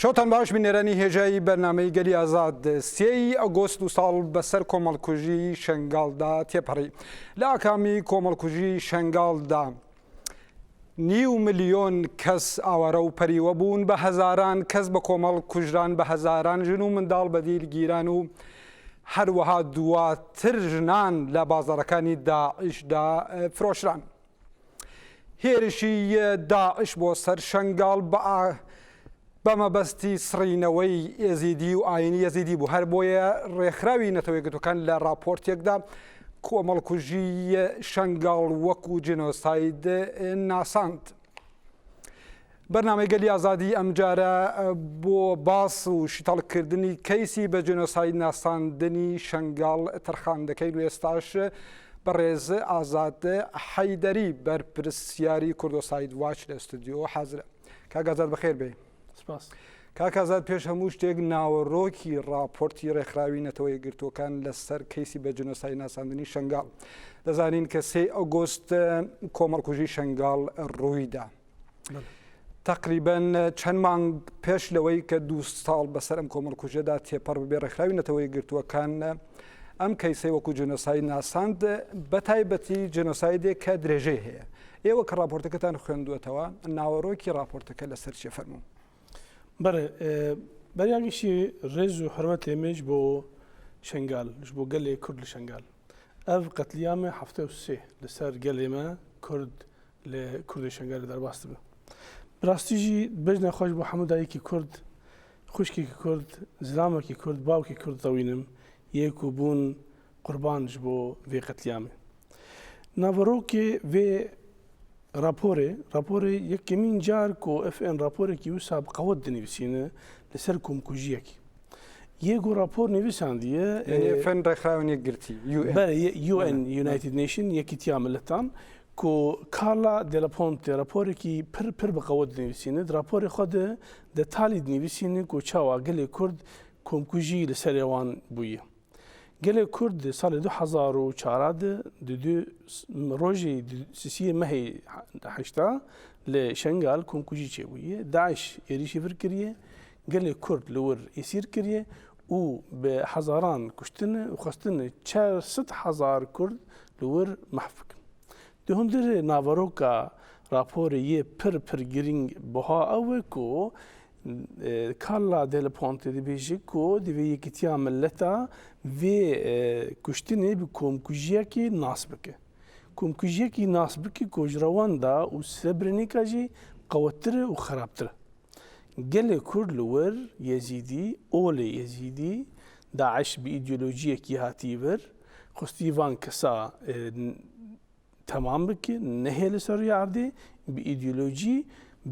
شوتان باش بنێرانی هێژایی بەرنامەی گەلی ئازاد 3 ئەگۆست و ساڵ بەسەر کۆمەڵکوژی شەنگاڵدا تێپەڕی لە ئاکامی کۆمەڵکوژی شەنگاڵدا 9 ملیۆن کەس ئاوارە و پەریوە بوون بە هەزاران کەس بە کۆمەڵ کوژران بە هەزاران ژن و منداڵ بەدیرگیران و هەروەها دواتر ژنان لە بازاڕەکانی داعشدا فرۆشران. هێرشی داعش بۆ سەر شەنگاڵ بە مەبەستی سڕینەوەی ئێزیدی و ئاینی یەزیدی بوو، هەر بۆیە ڕێکخراوی نەتەوەی یەکگرتوەکان لە راپۆرتێکدا کۆمەڵکوژی شەنگاڵ وەکو جێنۆساید ناساند. بەرنامەی گەلی ئازادی ئەمجارە بۆ باس و شتەڵکردنی کەیسی بە جێنۆساید ناساندنی شەنگاڵ تەرخان دەکەین و ئێستاش بەڕێز ئازاد حەیدەری بەرپرسیاری کوردۆساید واچ لە ستودیۆ حازرە. کاک ئازاد بەخێر بێ. کاک ئازاد پێش هەموو شتێک ناوەڕۆکی راپۆرتی ڕێکخراوی نەتەوەی یەکگرتوەکان لەسەر کەیسی بە جێنۆساید ناساندنی شەنگاڵ. دەزانین کە 3 ئەگۆست کۆمەڵکوژی شەنگاڵ ڕوویدا. تقریبەن چەند مانگ پێش لەوەی کە 2 ساڵ بەسەر ئەم کۆمەڵکوژەدا تێپەڕ ببێ ڕێکخراوی نەتەوەی یەکگرتوەکان ئەم کەیسەی وەکو جێنۆساید ناساند بە تایبەتی جێنۆسایدێک کە درێژەی هەیە. ئێوە کە راپۆرتەکەتان خوێندووەتەوە ناوەڕۆکی راپۆرتەکە لەسەر چێ فەرموو؟ بەڵێ بەریاگیشی ڕێز و حرمەت ئێمەش بۆ شەنگاڵ بۆ گەلێ کورد لە شەنگاڵ. ئەو قەتلیامە 73 لەسەر گەلێمە کورد لە کوردی شەنگاڵ دەرباست بە. ڕاستیژی بەش نەخۆش بۆ هەموو دایکی کورد، خوشکێکی کورد، زلامێکی کورد، باوکی کورد دەوینم یەک و بوون قوربانش بۆ vê قەتلیامێ. ناوەڕۆکێ vê راپۆرێ یەکەمین جار کۆ FN راپۆرێکی وسا بقەوت دنیویسینە لەسەر کۆمکوژیەکی. یەک و راپۆر نویساندیە FN ڕێکخراوی یەکگرتی UN United Nation یەکیتیا ملەتان کۆ کارلا دێلەپۆنتێ راپۆرێکی پر بقەوت دنیویسینە راپۆری خۆدە دەتالی دنیویسینە کۆ چاوا گەلێ کورد کۆمکوژی لەسەر ئێوان بوویە. گەلێ کورد ساڵی 2004 ڕۆژی سیسیە مەهی هەشتا لە شەنگاڵ کۆمکوژی چێبوویە، داعش ێریشی ڤر کردیە، گەلێ کورد لەوەر ئێسیر کردیە و بە هەزاران کوشتنە و خستنە 400,000 کورد لەوەر مەحو بکن. هەندێ ناوەڕۆکە راپۆرە یە پر گرنگ بەها ئەوە کۆ کارلا دێلەپۆنتێ دەبێژێ کۆ دەبێ یەکیتیا ملەتە vê kuştinê bi komkujiyekî nas bike. Komkujiyekî nas bike ku ji rewan da û sebirînîka jî qewettir û xerabtir. Gelê Kurd li wir Yezîdî, olê Yezîdî, Daeş bi îdeolojiyekî hatî vir, xwestî van kesa temam bike, nehê li ser erdê bi îdeolojî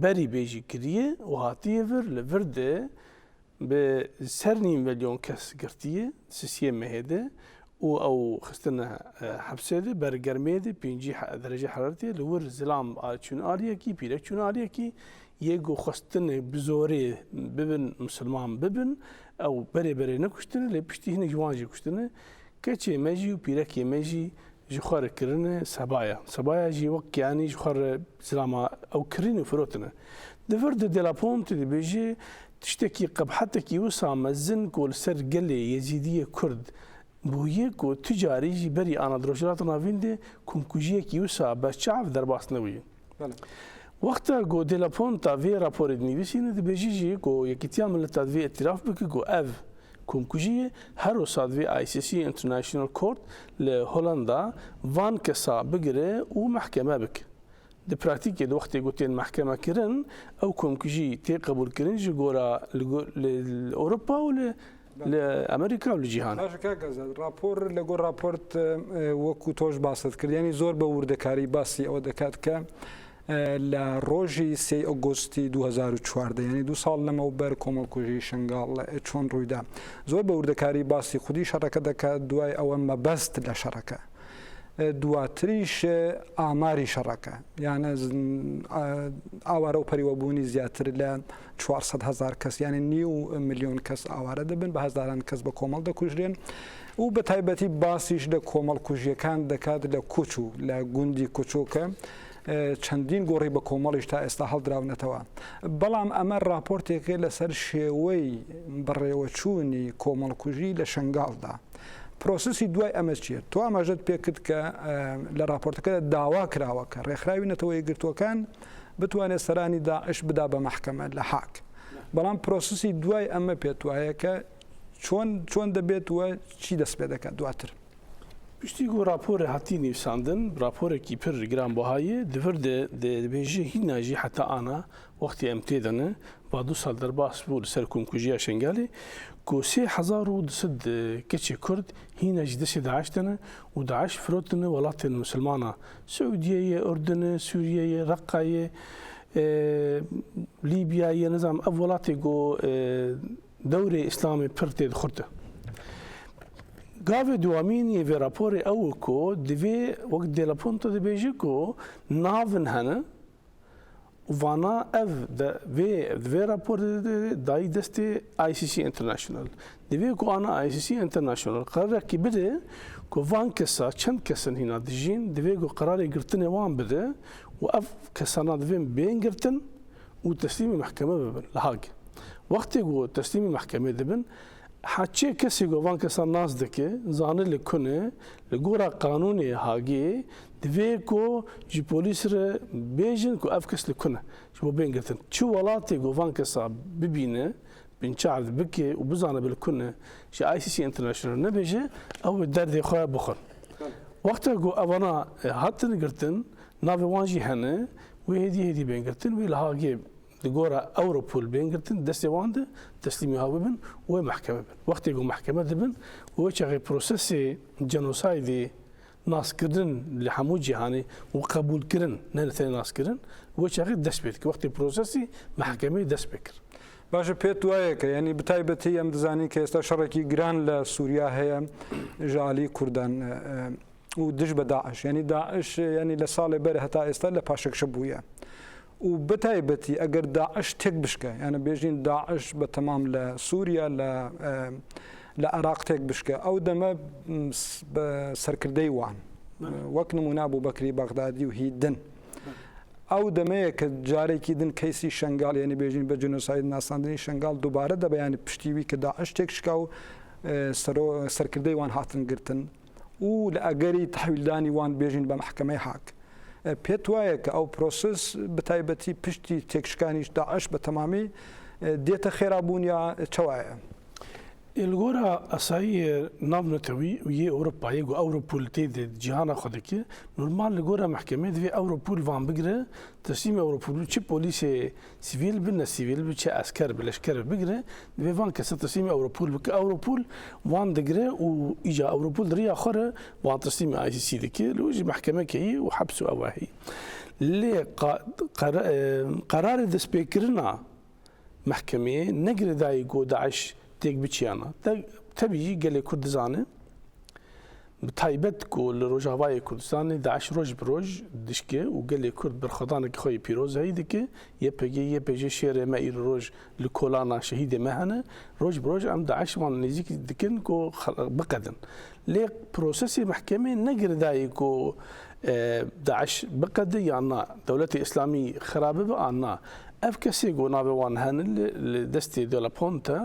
berî bêjî kiriye û hatiye vir li vir de به سر 9 ملیۆن کەس گرتیە سیسیە مەهێدە و ئەو خستنە حەبسێدە بەرگەرمێدە 5 دەرەجە حرارەتێ لە ور زلام چون ئالیەکی پیرەک چون ئالیەکی یەک و خستنە بزۆرێ ببن مسلمان ببن ئەو بەرێ نەکوشتنە لێ پشتی هینە جوانجی کوشتنە کەچێ مەژی و پیرەکێ مەژی ji xwe re kirine sebaya jî wek yanî ji xwe re zilama ew kirîn û firotine. Di vir di dêlapontê dibêje tiştekî qebhetekî wisa mezin ku li ser gelê Yezîdiyê Kurd bûye ku tu carî jî berî ana rojhilata navîn de komkujiyekî wisa berçav derbas nebûye. Wexta ku dêlaponta vê raporê dinivîsîne dibêjî jî ku Yekîtiya Milleta vê îtiraf bike ku ev komkujiye her wisa vê ICC International Court li Hollanda van kesa bigire û mehkeme bike. Di pratikê di wextê ku tên mehkeme kirin ew komkujî tê qebûl kirin ji gora li Ewropa û li Amerîka û li cîhanê. Rapor li gor raport wekû toj baset kir yanî zor bi wirdekarî basî ew dikat ke لە ڕۆژی 3 ئۆگۆستی 2014 یعنی 2 ساڵ لەمەوبەر کۆمەڵکوژی شەنگاڵ چۆن ڕوویدا زۆر بە وردەکاری باسی خودی شەڕەکە دەکات دوای ئەوە مەبەست لە شەڕەکە دواتریش ئاماری شەڕەکە یانە ئاوارە و پەریوەبوونی زیاتر لە 400,000 کەس یعنی 9 ملیۆن کەس ئاوارە دەبن بە هەزاران کەس بە کۆمەڵ دەکوژرێن و بە تایبەتی باسیش لە کۆمەڵکوژیەکان دەکات لە کوچ و لە گوندی کوچۆکە چەندین گۆڕی بە کۆمەڵیش تا ئێستا هەڵدراونەتەوە بەڵام ئەمە راپۆرتێکی لەسەر شێوەی بەڕێوەچوونی کۆمەڵکوژی لە شنگالدا پرۆسسی دوای ئەمە چیە تۆ ئاماژەت پێکرد کە لە راپۆرتەکە داوا کراوە کە ڕێکخراوی نەتەوە یەکگرتووەکان بتوانێت سەرانی داعش بدا بە محکەمە لە حاک بەڵام پرۆسسی دوای ئەمە پێت وایە کە چۆن دەبێت وە چی دەست پێ دەکات دواتر پشتی گۆ راپۆرە هاتی نویساندن راپۆرێکی پر گرانبەهایە دەبێت دەبێژێ هی ناژی حتا ئانا وەختی ئەم تێدەنە با 2 ساڵ دەرباس بوو لەسەر کۆمکوژیە شنگالێ کۆ 3200 کەچێ کورد هی ناژی دەسێ داعشتەنە و داعش فرۆتنە وڵاتێن مسلمانە سعودیەیە ئوردنە سووریەیە ڕقایە لیبیایە نەزانم ئەو وڵاتێک گۆ دەورێ ئیسلامی پر تێدخورتە گاوێ دوامین یێ راپۆرێ ئەو کۆ دەوێ وەک دێلەپۆنتە دەبێژی کۆ ناون هەنە وانە ئەv vê raporê dayî destê ICC International divê ku ana ICC International qerarekî bide ku van kesa çend kesin hîna dijîn divê ku qerarê girtinê wan bide û ev kesana divên bên girtin û teslîmê mehkeme bibin li Hagê wextê ku teslîmê mehkemê dibin حچê kesê ku van kesa nas dike zanî li ku ne li gora qanûnê Hagê divê ku ji polîs re bêjin ku ev kes li ku ne ji bo bên girtin çi welatê ku van kesa bibîne binçar bike û bizane bi li ku ne ji ICC International nebêje ew derdê xwe bixwin wexta ku evana hatin girtin navê wan jî hene wê hêdî bên girtin wê li Hagê li gora Ewropol bên girtin destê wan de teslîmê hav bibin wê mehkeme bin wextê ku mehkeme dibin wê çaxê prosesê genosaydê naskirin li hemû cîhanê û qebûlkirin ne li tenê naskirin wê çaxê dest pê dike wextê prosesî mehkemeyê dest pê kir باشە پێت وایە کە ینی بتایبەتی ئەم دەزانی کە ئێستا شەڕێکی گران لە سووریا هەیە ژالی کوردان و دژ بە داعش ینی داعش ینی لە ساڵێ بەر هەتا ئێستا لە پاشەکشە بووە و بتایبەتی ئەگەر داعش تێک بشکە یانە بێژین داعش بە تەمام لە سووریا لە عێراق تێک بشکە ئەو دەمە بە سەرکردەی وان وەک نمونا بوو بەکری بەغدادی و هیدن ئەو دەمەیە کە جارێکی دن کەیسی شنگال ینی بێژین بە جنۆساید ناساندنی شنگال دووبارە دەبیانی پشتیوی کە داعش تێک شکا و سەرکردەی وان هاتن گرتن و لە ئەگەری تەحویلدانی وان بێژین بە محکەمەی حاک پێت وایە کە ئەو پرۆسس بتایبەتی پشتی تێکشکانیش داعش بە تەمامی دێتە خێرابوون یا چوایە الگۆرە ئەسایی ناونەتەوی و یê Ewropayê ku Ewropol tê de cîhana xwe dike normal li gora mehkemê divê Ewropol van bigire teslîmê Ewropol çi polîsê sivîl bi ne sivîl bi çi esker bi leşker bigire divê van kese teslîmê Ewropol bike Ewropol van digire û îca Ewropol diriya xwe re van teslîmê ICC dike li wê jî mehkemekeyî û hebs û ewahî lê qerarê destpêkirina mehkemeyê negire dayî ku Daeş تێک بچیانە تەبیی gelê Kurd dizane bi taybet ku li Rojavayê Kurdistanê Daeş roj bi roj dişke û gelê Kurd berxwedanekî xwe yê pîrozayî dike YPG şêrê me îro roj li kolana şehîdê me hene roj bi roj em Daeş wan nêzik dikin ku biqedin lê prosesê mehkemê negire dayî ku Daeş biqede yana dewletê İslamî xerabe bi an na ev kesê ku navê wan hene li destê Delaponte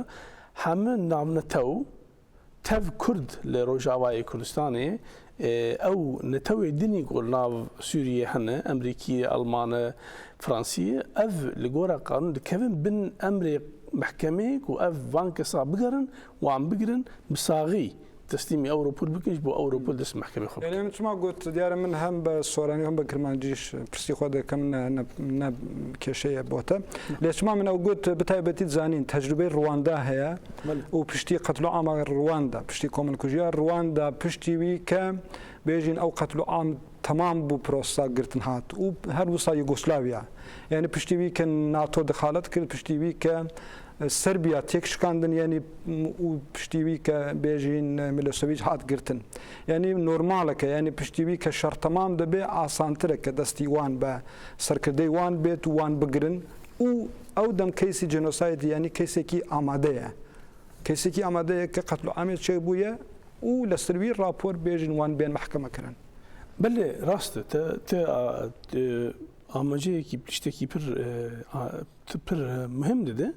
همه نامنتو تف کرد لروجاوای کردستانی او نتو دنی قول ناو سوریه هنه امریکی آلمانه فرانسیه اف لگورا قانون دکوین بن امری محکمه کو اف وان کسا بگرن وان بگرن بساغی تسليمي أوروبول بكيش بو أوروبول دس محكمة خب. يعني مثل ما قلت ديار من هم بسوراني هم بكرمانجيش برسي خود كم ن كشيء بوته. ليش ما من قلت بتايبتي زانين تجربة رواندا هي وبشتي قتلوا عام رواندا بشتي كومن كوجيا رواندا بشتي ويكا بيجين أو قتلوا عام تمام بو بروسا قرتن هات وهر وصا يوغوسلافيا يعني بشتي ويكا ناتو دخالت كرد بشتي ويكا سربيا تيكشكاندن يعني وبشتيوي كبيجين ميلوسيفيتش هات قرتن يعني نورمالك يعني بشتيوي كشرط تمام دبي عسانترك دستي وان با سركردي وان بيت وان بقرن او دم كيسي جينوسايد يعني كيسي كي اماده كقتل عامل شي بويا ولسربي رابور بيجين وان بين محكمه كرن بله راست تا آماجه کی پشتی پر مهم ده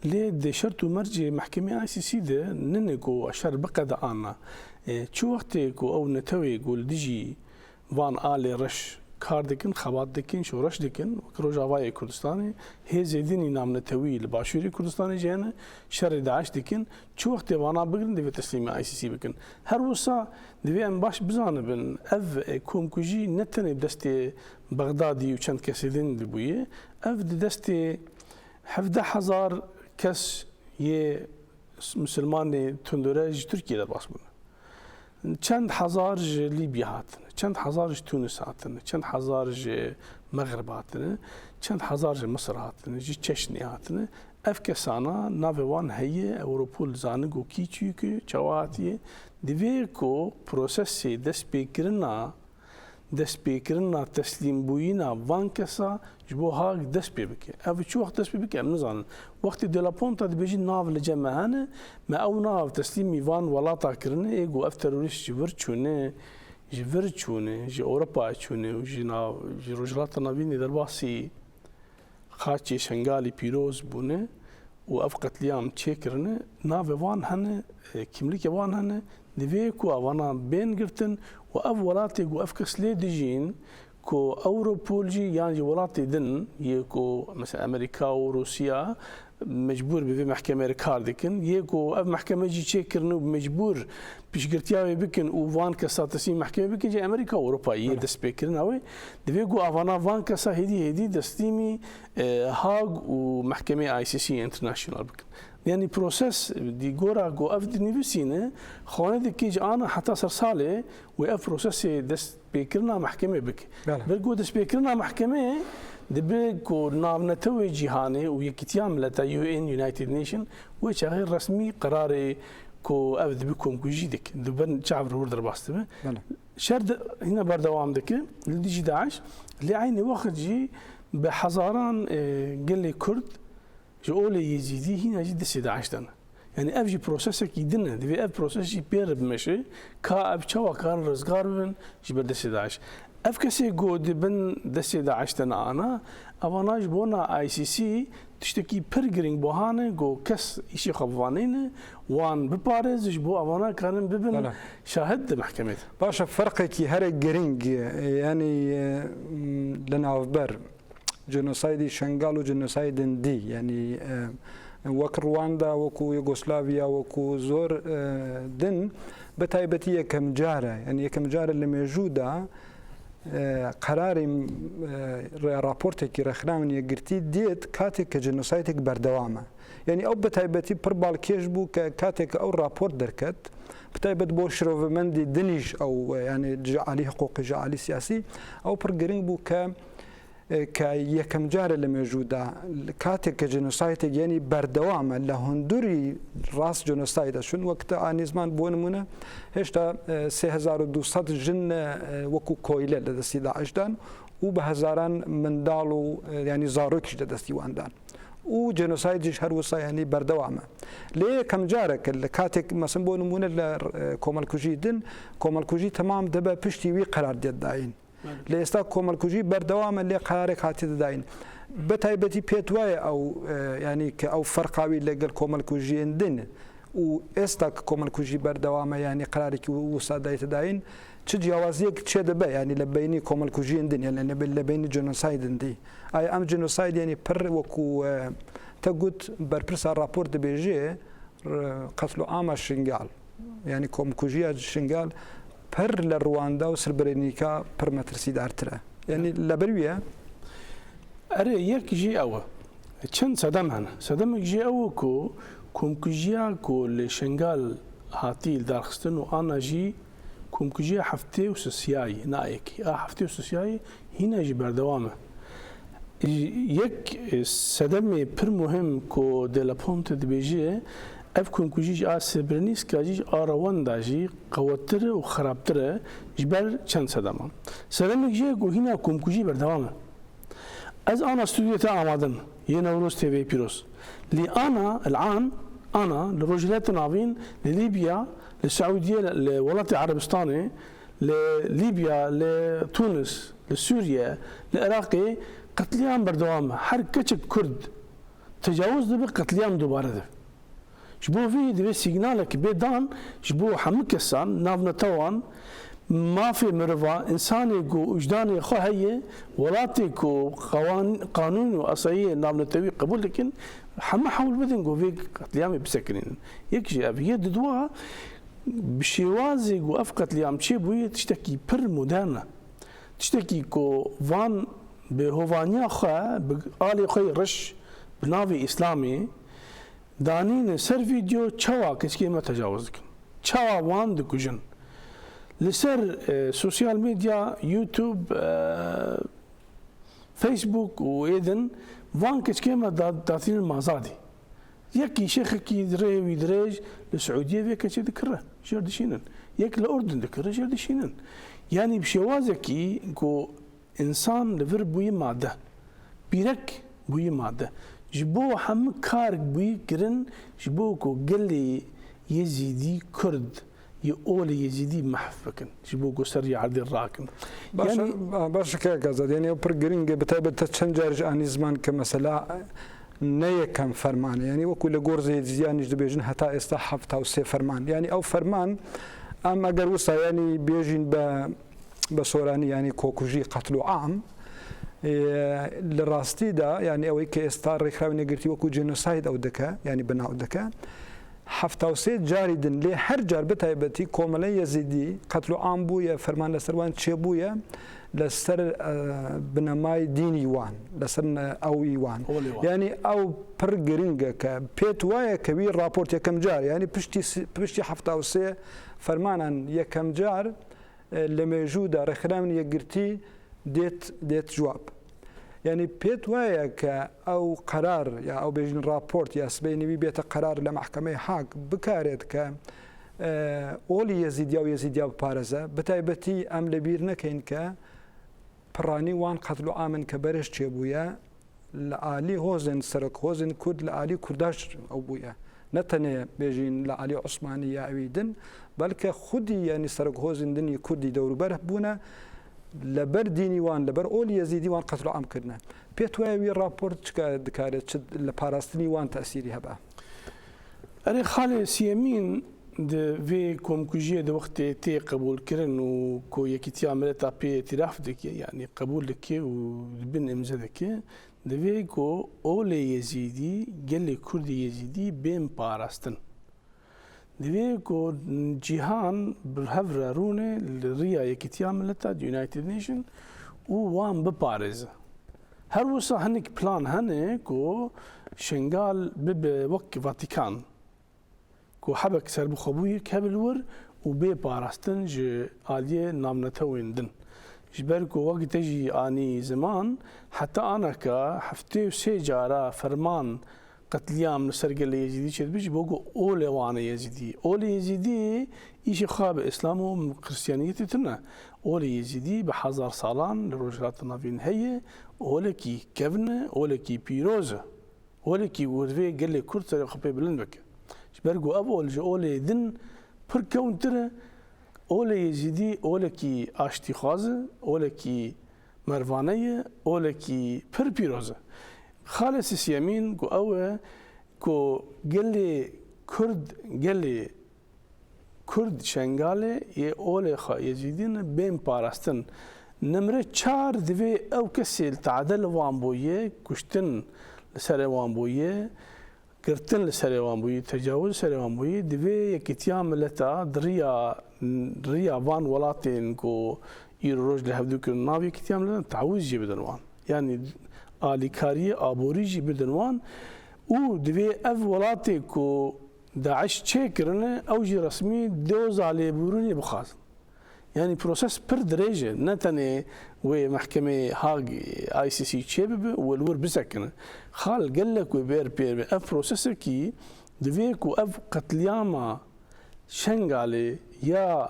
لی ده شرط و مرج محکمه ICC ده ننگو اشار بقد آنا چو وقتی کو او نتوی گول دیجی وان آل رش کار دکن خبات دکن شورش دکن روجاوای کردستانی هی زیدینی نام نتوی لباشوری کردستانی جهنه شر داعش دکن چو وقتی وانا بگرن دوی تسلیم ICC بکن هر وسا دوی ام باش بزانه بن اف کومکوجی نتنی دست بغدادی و چند کسی دین دبویه اف دست 17,000 کس یه مسلمان تندرج ترکیه در باس بونه چند هزار لیبیا هاتن چند هزار تونس هاتن چند هزار مغرب هاتن چند هزار مصر هاتن جی چشنی هاتن اف کسانا ناوان هیه اوروپول زانگو کیچی که چواتیه دوی کو پروسسی دست پیکرنا تسلیم بوینا وان کسا جبو هاگ دست پی بکه اف چو وقت دست پی بکه ام نزانن وقتی دلپونتا دبیجی ناو لجمع هنه ما او ناو تسلیمی وان ولاتا کرنه ایگو اف تروریست جور چونه جی اوروپا چونه و جی روجلات ناوینی در باسی خاچی شنگالی پیروز بونه و اف قتلیام چه کرنه ناو وان هنه کملیک وان هنه دوی کو اوانا بین گرتن و اف ولاتی گو اف کس لی دیجین کو اوروپول جی یعنی ولاتی دن یکو مثلا امریکا و روسیا مجبور به محکمه رکار دکن یکو اف محکمه جی چه کرنو مجبور پیشگرتیاوی بکن و وان کسا تسیم محکمه بکن جی امریکا و اروپا یه دست بکرن اوی دوی گو اوانا وان کسا هدی دستیمی هاگ و محکمه ICC انترناشنال بکن يعني بروسيس دي جورا جو اف دي نيفسينه خانه دي كيج انا حتى صار صالي واف بروسيس دس بيكرنا محكمه بك بلقو دس بيكرنا محكمه دي بيكو نام نتوي جهاني ويكتيام لتا UN يونايتد نيشن وش غير رسمي قراري كو اف دي بكم كوجيدك دبن شعب ورد باستبه شرد هنا بردوام دك اللي دي داعش اللي عيني واخد جي بحزاران قال لي كرد جولي يزيدي هنا جد سيدا عشتنا يعني أبجي بروسيسك يدنا دبي أب بروسيس يبير بمشي كا أب شوا كان رزقار بن جبر دسيدا عش أف كسي جود بن دسيدا عشتنا أنا أباناج بونا ICC تشتكي برجرينج بوهانه جو كس إشي خبوانين وان ببارز جبو أبانا كانن ببن شاهد محكمة باشا فرقك هري جرينج يعني لنا أخبار جنوسايدي شنغال و جنوسايد دي يعني وك رواندا وكو يوغوسلافيا وكو زور دن بتايبتي كم جاره يعني كم جاره اللي موجوده قراري رابورتك رخناون يقرتي ديت كاتك جنوسايدك بردوامه يعني او بتايبتي بربال كيجبو كاتك او رابورت دركت بتايبت بوشرو مندي دنيش او يعني جعلي حقوقي جعلي سياسي او برجرينج بو كيكم جار اللي موجودة كاتك جنوسايد يعني بردوام لهندوري راس جنوسايد شون وقت عن زمان بونمونه هشتا 3200 جن وكو كويلة لدستي داعشدان وبهزاران من دالو يعني زاروكش لدستي واندان وجنوسايد هر وصا يعني بردوامه ليه كم جارك الكاتك مثلا بونمونه كومالكوجي دن كومالكوجي تمام دبا بشتي وي قرار داين لستا كومالكوجي بردوام اللي قرارك هاتي داين بتايبتي بيتواي او يعني او فرقاوي لقال كومالكوجي اندن و استا كومالكوجي بردوام يعني قرارك وصاداي داين تجي اوازيك تشدبه يعني لبيني كومالكوجي اندن يعني لبيني جنوسايد دي اي ام جنوسايد يعني بر وكو تقول بربرسا رابور دي بيجي قتلوا اما شنغال يعني كومالكوجي شنغال بر لرواندا و سربرينيكا بر مترسي دارتره يعني لبرويه اري يك جي او چند صدم جي او كو كومكوجيا كو لشنغال هاتيل دارخستن و انا جي كومكوجيا حفتي وسسياي نايك حفتي وسسياي هنا جي بردوامه يك صدم بر مهم كو دلابونت دبيجي اف كونكوجي اسبرنيس كاجي ارواندا جي قوتره وخرابتره جبر چند صدم جي جو هنا كونكوجي بردوامه از انا استوديو تاع امادن ينوروس تي في بيروس لي انا الان انا لروجلات نافين لليبيا للسعوديه لولات عربستاني لليبيا لتونس لسوريا للعراق قتليام بردوام هر كچك كرد تجاوز دبي قتليام دوباره ده شبو في دبي سيجنالك بيدان شبو حمكسان نافنا توان ما في مرفا انساني كو وجداني خو هي ولاتي كو قانون واصيه نافنا توي قبول لكن حما حول بدن كو في قتليام بسكنين يكشي ابي ددوا بشيوازي وافقت لي عم تشيبوي تشتكي بر مودرنا تشتكي كو فان بهوفانيا خا بآلي خوي رش بنافي اسلامي دانين سر فيديو تشوا كسكي ما تجاوزك تشوا وان دكوجن لسر سوشيال ميديا يوتيوب فيسبوك وايدن فان كسكي ما داتين المازادي يكي شيخكي دري ويدريج للسعوديه فيك شي ذكره جردشينن يك الاردن ذكره جردشينن يعني بشوازكي كو انسان لفر بوي ماده بيرك بوي ماده جبو حم كارك بوي كرن جبو كو قلي يزيدي كرد يقول يزيدي محفكن جبو كو سري عدي الراكن يعني باش كازاد يعني برجرينج بتابع تشنجرج اني زمان كمساله نيكم فرمان يعني وكل جورزي زيانج دبيجن حتى استحف توصي فرمان يعني او فرمان اما قروسا يعني بيجين بصوراني يعني كوكوجي قتلوا عام للراستي دا يعني او كي استار رخاوني قلتي وكو جينوسايد او دكا يعني بناء دكا حفتوسي جاردن لي هر جار بتايبتي كوملي يزيدي قتلوا عام بويا فرمان لسروان تشيبويا لسر بنماي ديني وان لسر او يوان يعني او برجرينجا كبيت وايا كبير رابورت يكم جار يعني بشتي حفتوسي فرمانا يكم جار اللي موجوده رخرامن يقرتي ديت جواب يعني بيت وايا او قرار يا او بيجن رابورت يا سبيني بيت قرار لمحكمه حاج بكاريت ك اولي يزيد بارزه بتايبتي ام لبيرنا كاين ك براني وان قتلوا امن كبرش تشيبويا لالي هوزن سرك هوزن كرد لالي كرداش او بويا نتنه بيجين لالي عثمانيه اويدن بلكه خدي يعني سرك هوزن دني كردي دور بره بونا لبر ديني وان لبر اول يزيدي وان قتلوا ام كرنا بيتواوي رابورت دكارت لباراستني وان تاثيري هبا أنا خالي سيامين د في كومكوجيه د وقت تي قبول كرن وكو يكتي عملت بي اعتراف دك يعني قبول لك وبن امزدك د في كو اولي يزيدي قال كردي يزيدي بين باراستن د في كو جيهان بالهفره رونه الريا يكتي عملت يونايتد نيشن ووان بباريس هر وصا هنك بلان هنكو شنغال بوك فاتيكان كو حبك سر بخبوي كابلور وبي باراستن ج آلية نامنتوين دن جبركو وقت تجي آني زمان حتى أنا كحفتي وسي جارة فرمان قتليام نسرق اللي يزيدي شد بيجي بوقو أولي وانا يزيدي أولي يزيدي إيشي خاب إسلام وكريستيانيتي تنا أولي يزيدي بحزار صالان لروجرات النافين هي أولي كي كفنة أولي كي بيروزة أولي كي ورفي قال لي كرت خبي بلنبك برجو أبو الجولة دن بركون ترى أولى يزيدي أولى كي أشتي خازة أولى كي مرفانية أولى كي بربيروزة خالص السيامين كو أوى كو قال لي كرد شنغالي أولى خا يزيدين بين باراستن نمرة 4 دفي أو كسل تعدل وامبويه كشتن لسر وامبويه كرتن لسريوان بوي تجاوز سريوان بوي دفي يكتيام لتا دريا فان ولاتين كو يروج لهبدوك النافي كتيام لتا تعوز جي بدنوان يعني آلي كارية آبوري جي بدنوان و دفي اف ولاتي كو داعش تشيكرنا او جي رسمي دوز على بوروني بخاص يعني بروسس بر درجه نتني ومحكمه هاج اي سي سي تشيب والور بسكن خال قال لك بير اف بروسس كي دفيكو اف قتلياما شنغالي يا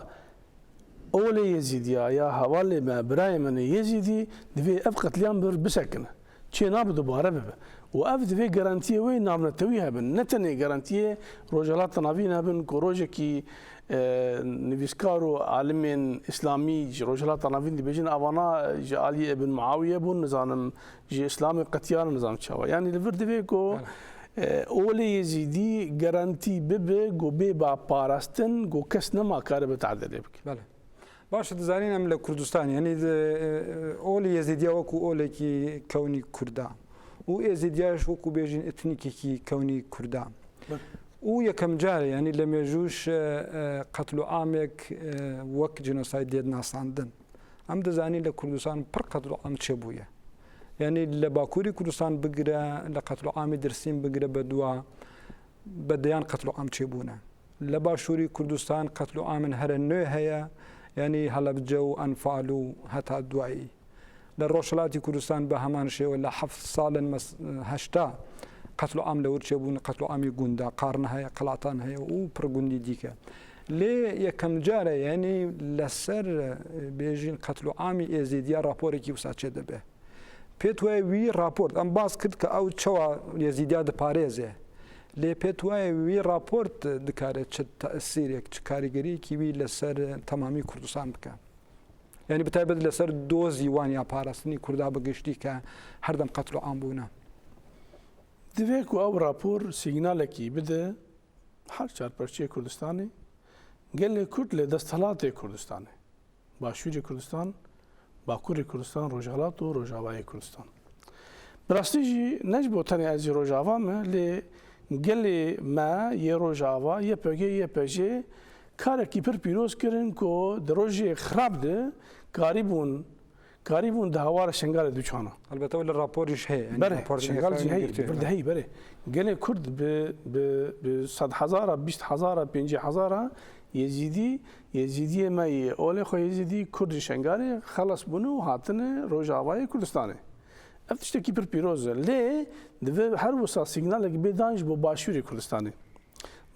اولي يزيدي يا حوالي ما برايم يزيدي دفي اف قتليام بر بسكن چه ناب دوباره ببه و اف دوی گارانتیه وی نامنتوی هبن نتنی گارانتیه روجالات ناوین هبن کروجه کی نویسکار و عالم اسلامی روجالات ناوین دی بجن اوانا علی ابن معاویه بون نظام اسلام قتیان نظام چاوا یعنی لور دوی کو اول یزیدی گارانتی ببه گو به با پاراستن گو کس نما کار به تعدل بک بله باشه دزانین ام لکردستان یعنی اول یزیدیا وکو اول کی کونی کردان و یزیدیاش وکو بیجین اتنیکی کی کونی کردان و یکم جاره یعنی لم يجوش قتل عامك وك جنوسايد ديد ناساندن ام دزانين لكردستان پر قتل عام تشبويه يعني لباكوري كردستان بقرا لقتل عام درسين بقرا بدوا بديان قتل عام تشبونا لباشوري كردستان قتل عام هر النوع هيا يعني هلا بجو انفالو هتا الدوائي للروشلاتي كردستان بهمان شيء ولا حفظ صالن هشتا قتل عام لور تشبون قتل عام يقوندا قارنها هي قلاطان هي وبرغوندي ديكا لي يكم جاره يعني لسر بيجين قتل عام يزيديا رابوري كي وساتشه دبه بيتوي وي رابورت ام باس كد او تشوا يزيديا د باريزه لي بيتوي وي رابورت دكاره تاثير كاريغري كي وي لسر تمامي كردستان بك يعني بتايبد لسر دوزي وان يا باراسني كردا بگشتي ك هردم قتل عام بونا دویکو او راپور سیگنال کی بده هر چار پرچه کردستانی گل کرد ل دستالات کردستانی باشور کردستان باکور کردستان روجالات و روجاوای کردستان براستی جی نجبو تنی از روجاوا ما ل گل ما یه روجاوا یه پجه کار کی پر پیروز کرن کو دروژه خراب ده قريبون دهوار شنغال دوچانا البته ولا رابورش هي يعني رابور شنغال هي برده هي بره قال كرد ب 100,000 20,000 50,000 يزيدي ما اول خو يزيدي كرد شنغال خلص بنو هاتنه روجاواي كردستاني افتشتكي بر بيروز ليه دو هر وسا سيجنال بدانج بو باشوري كردستاني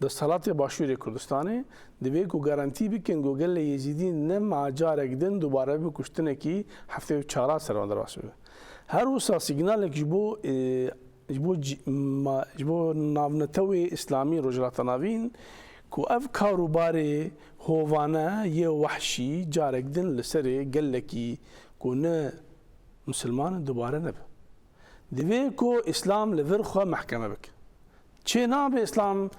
دستالات باشور کردستانی دوی کو گارانتی بکن گوگل یزیدی نم آجار گدن دوباره بکشتنه کی هفته 4 سر دراسه هر وسا سیگنال جبو ناونتوی اسلامی رجلات ناوین کو اف کاروبار هوانه یه وحشی جار گدن لسره گل کی کو نه مسلمان دوباره نب دوی کو اسلام لور خو محکمه بک چه ناب اسلام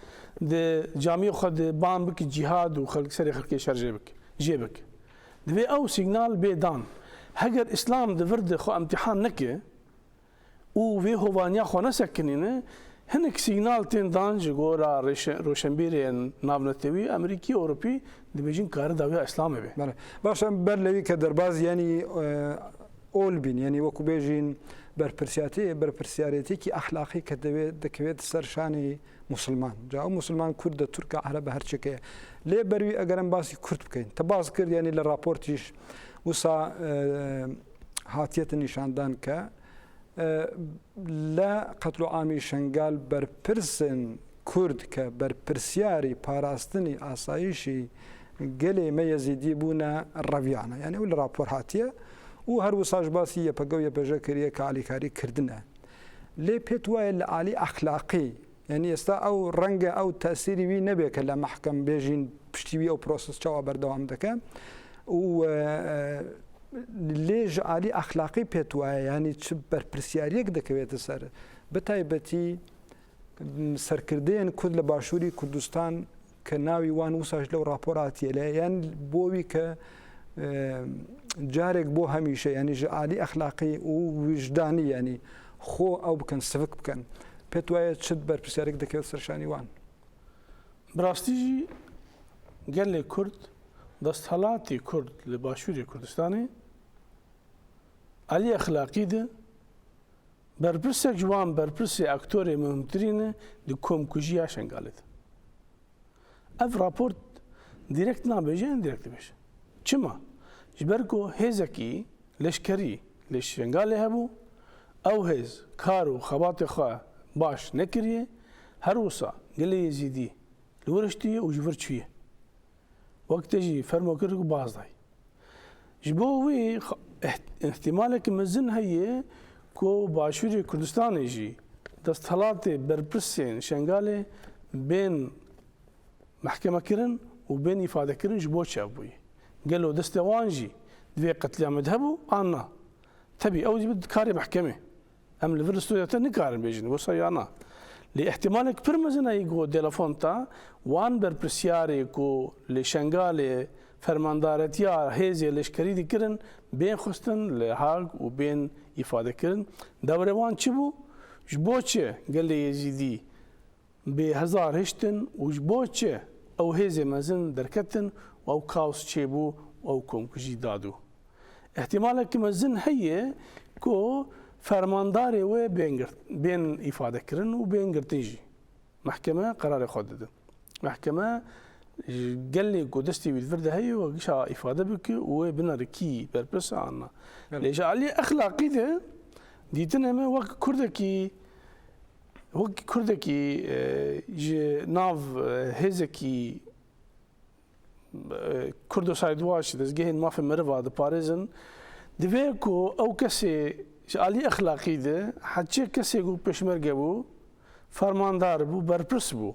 د جامعه خود بام بک جهاد و خلق سری خلق شرجه بک جيبك دوی او سيجنال بيدان هجر اسلام د ورد خو امتحان نکه او وی هوانیا خو نسکنینه هنك سيجنال تين دانج گورا روشنبيري نابنتوي امريكي اوروبي د بيجين کار داوی اسلام به بله باشه برلوی که درباز یعنی اول بین یعنی وکو بیجین برپرسیاریتی که اخلاقی که دکوید سرشانی مسلمان جاو مسلمان کرد ترک عرب هر چکه لی بروی اگرم باسی کرد بکن تباز کرد یعنی لراپورتیش وسا هاتیت نشاندان که لا قتل عامی شنگال برپرسن کرد که برپرسیاری پاراستنی آسایشی گلی میزیدی بونا رویانه یعنی اول راپور هاتیه و هر وساج باسی يبقوا يبجا كريه كالي كاري كردنا لي بيتوا العالي اخلاقي يعني يستا او رنگ او تاثيري وي نبي كلا محكم بيجين بشتي او بروسس تشوا بردوام دكا و ليج عالي اخلاقي بيتوا يعني تشبر برسياريك دكويت سر بتايبتي سركردين كل باشوري كردستان كناوي وان وساج لو رابورات يعني بوي ك جارك بو هميشه يعني جعالي اخلاقي ووجداني يعني خو او بكن سفك بكن بتوايه تشد بر بسيارك دكه سرشاني وان براستيجي قال لي كرد دستالاتي كرد لباشوري كردستاني علي اخلاقي ده بربرسك جوان بربرسي اكتوري مهمترين دي كوم كوجي عشان قالت اف رابورت ديريكت نابجين ديريكت بيش چما جبركو هزكي لشكري لشنغالي هبو او هز كارو خباط خا باش نكريه هروسا قلي يزيدي لورشتي وجفرتشيه وقت جي فرمو كركو بازداي جبوي احتمالك مزن هي کو باشووری کوردستانی جی دەستهڵاتی بەرپرسێن شنگالێ بێن محکەمەکردن و بێن ئیفادەکردن ji بۆ چا بووی گەلۆ دەستێوان jî divê qetliamet hebû an na tebî ew jî bi karê mehkemê em li vir stûdiya te nikarin bêjin wisa ya na lê ihtimalek pir mezin heye ku telefon ta wan berpirsyarê ku lê şengalê fermandaretiya hêzê leşkerî dikirin bên xistin li Haag û bên îfadekirin dewre wan çi bû ji bo çi gelê Yezîdî bê hezar hiştin û ji bo çi ew hêzê mezin derketin û ew kaos çêbû û ew komkujî dadû ihtimalekî mezin heye ku fermandarê wê bên îfadekirin û bên girtin jî mehkeme qerarê xwe didin mehkeme gelê ku destê wî vir de heye we gişa îfade bike û wê binarikî berpirsa an na lê ji aliyê exlaqî de dîtin em ê wek Kurdekî ji nav hêzekî Kurdosaydwaş dezgehên mafê meriva diparêzin divê ku ew kesê ji aliyê exlaqî de heçê kesê ku pêşmerge bû fermandar bû berpirs bû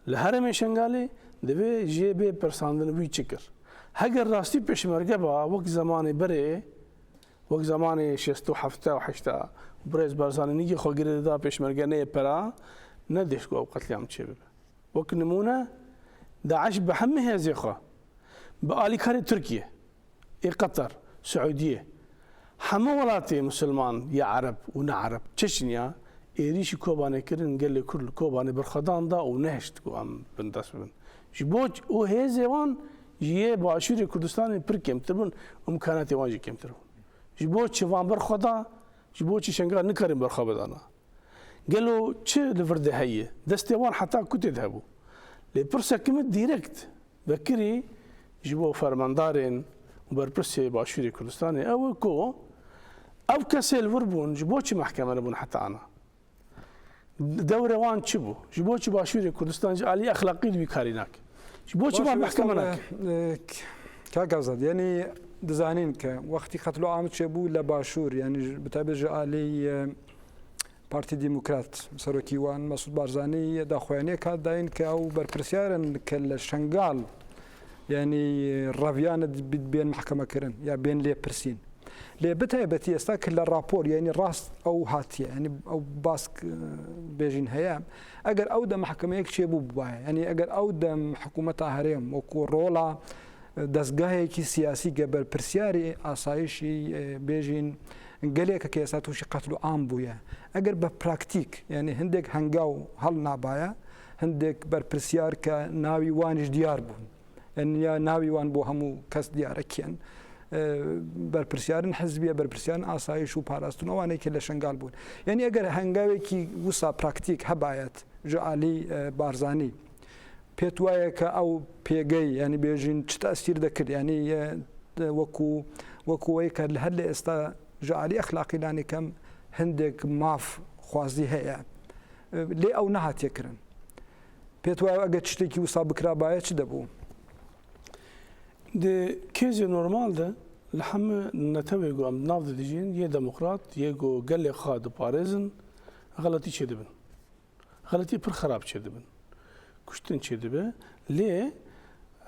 li herêmê şengalê divê jê bê pirsandin wî çi kir heger rastî pêşmerge ba wek zamanê berê wek zamanê şêst û hefta û heşta Birêz Barzanî nîgî xwe girê da pêşmerge neyê pera nedêş ku ew qetliam çê bibe wek nimûne Daeş bi hemû hêzê xwe bi alîkarê Tirkiye ê Qetar Siûdiye hemû welatê Musilman ya Ereb û ne Ereb Çeçnya êrişî kobanêkirin gelê Kurd li kobanê birxwedan da û nehişt ku em bin dest bibin ji bo û hêzê wan ji yê Başûrê Kurdistanê pir kêmtir bûn û imkanatê wan jî kêmtir bûn ji bo çi wan birxweda ji bo çi şengal nikarin berxwe bidana gelo çi li vir de heye destê wan heta kutê de hebû lê pirsekî min dîrekt vekirî ji bo fermandarên û berpirsê Başûrê Kurdistanê ew e ku ew kesê li vir bûn ji bo çi mehkeme nebûn heta ana dewre wan çi bû ji bo çi Başûrê Kurdistan ji aliyê exlaqî wî karî nake ji bo çi wan mehkeme nake Kak Azad yanî dizanîn ke wextî qetlo am çêbû li Başûr yanî bi tabe ji alî Partî Demokrat serokî wan Mesûd Barzanî daxuyaniyek hat dayîn ke ew berpirsyarên ke li şengal yanî reviyan bên mehkemekirin ya bên lêpirsîn lê bi taybetî êsta ki li rapor yanî rast ew hatiye yanî ew bas bêjîn heye eger ew de mehkemeyek çêbû bibaye yanî eger ew de hikûmeta herêm wekû rola destgahekî siyasî ge berpirsyarê asayişî bêjîn gelêkeke êsta tûşî qetlo am bûye eger bi praktîk yanî hindek hengaw hel nabaye hindek berpirsyar ke navî wan ji diyar bûn yani ya navî wan bo hemû kes diyarakiyen berpirsyarin hizbiye berpirsyarin asayîş û parastina wanekî li şengal bûn yanî eger hengavekî wisa praktîk hebayet ji alî Barzanî pêt waye ke ew pêgey yanî bêjîn çi tesîr dikir yanî wekû wê ke li her lê êsta ji alî exlaqî lanê kem hindek maf xwazî heye lê ew nehatiye kirin pêt waye eger tiştekî wisa bikira baye çi debû Di kêzê normal de li hemû netewê ku em nav didijîn yê demokrat yê ku gelê xwe diparêzin xeletî çêdibin xeletî pir xerab çêdibin kuştin çêdibe lê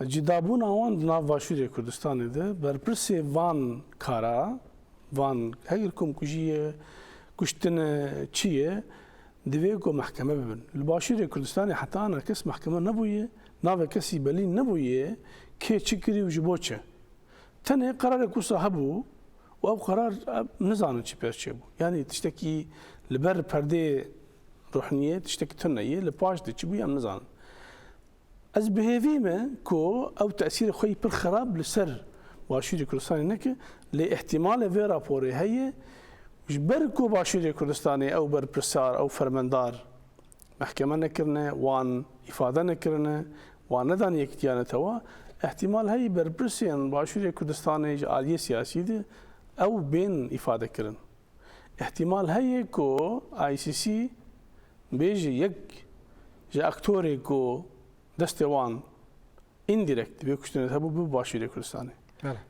cidabûna wan di nav Başûrê Kurdistanê de berpirsê van kara van heger komkujiye kuştine çi ye divê ku mehkeme bibin li Başûrê Kurdistanê heta ana kes mehkeme nebûye navê kesî belîn nebûye kê çi kirî û ji bo çi tenê qerarek wisa hebû û ew qerar nizanin çi pêş çêbû yanî tiştekî li ber perdeyê ruhniyê tiştekî tune ye li paş de çi bûye em nizanin ez bihêvî me ku ew tesîrê xwe pir xerab li ser Başûrê Kurdistanê neke lê ihtimalê vê raporê heye ji ber ku Başûrê Kurdistanê ew berpirsar ew fermendar mehkeme nekirine wan îfade nekirine wan nedan yektiyanetewa ihtimal heye berpirsên Başûrê Kurdistanê ji aliyê siyasî de ew bên îfade kirin ihtimal heye ku ICC bêje yek ji aktorê ku destê wan indirekt vê kuştinê hebû bi Başûrê Kurdistanê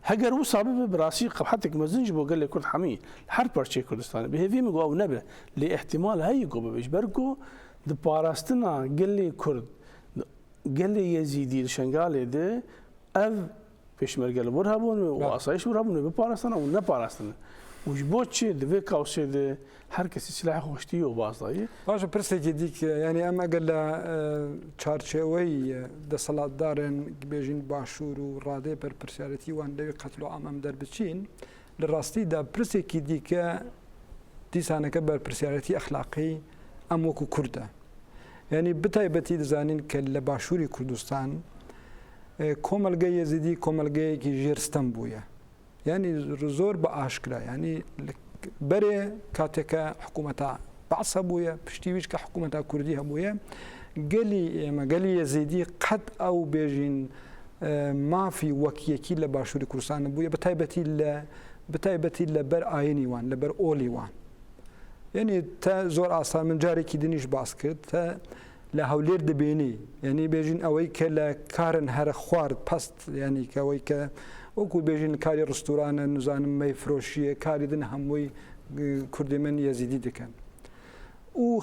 هەگەر وسا ببێ بڕاستی قەبحەتێک مەزنج بۆ گەلێ کورد هەمی هەر پەرچەی کوردستانی بهێوی مگو ئەو نەبێ لێ احتیمال هەیە گۆ ببێش بەرگۆ دپاراستنا گەلێ کورد گەلێ یەزیدی شنگالێ دێ ئەv پێشمەرگە لە بۆر هەبوون و ئاسایش هەبوون بپاراستنە و نەپاراستنە وش بۆ چێ دەبێ کاوسێ دێ هەر کەسی سلاح خۆشتی و بازدایی باشە پرسێکی دیک ینی ئەم ئەگەر لە چارچێوەی دەسەڵاتدارن بێژین باشوور و ڕادێ بەرپرسیارەتی وان لەوێ قەتل و ئەم دەربچین لە ڕاستیدا پرسێکی دیکە دیسانەکە بەرپرسیارەتی ئەخلاقی ئەم وەکو کووردە ینی بتایبەتی دەزانین کە لە باشووری کوردستان کۆمەلگەی یەزیدی کۆمەلگەیەکی ژێرستەم بووە ینی زۆر بە ئاشکرا ینی بەرێ کاتێکە حکوومەتە بەعسە بووە پشتیویش کە حکوومەتە کوردی هەبووە گەلی ئێمە گەلی یەزیدی قەت ئەو بێژین مافی وەکیەکی لە باشووری کوردستان بووە بەتایبەتی لە بەر ئاینی وان لە بەر ئۆلی وان ینی تا زۆر ئاسان من جارێکی دنیش باس کرد تا لە هەولێر دەبێنی ینی بێژین ئەوەی کە لە کارن هەرە خوارد پست ینی کەەوەی کە وەکو بێژین کاری ڕستورانە نزانم مەی فرۆشیە کاری دن هەمووی کوردی من یەزیدی دەکەن و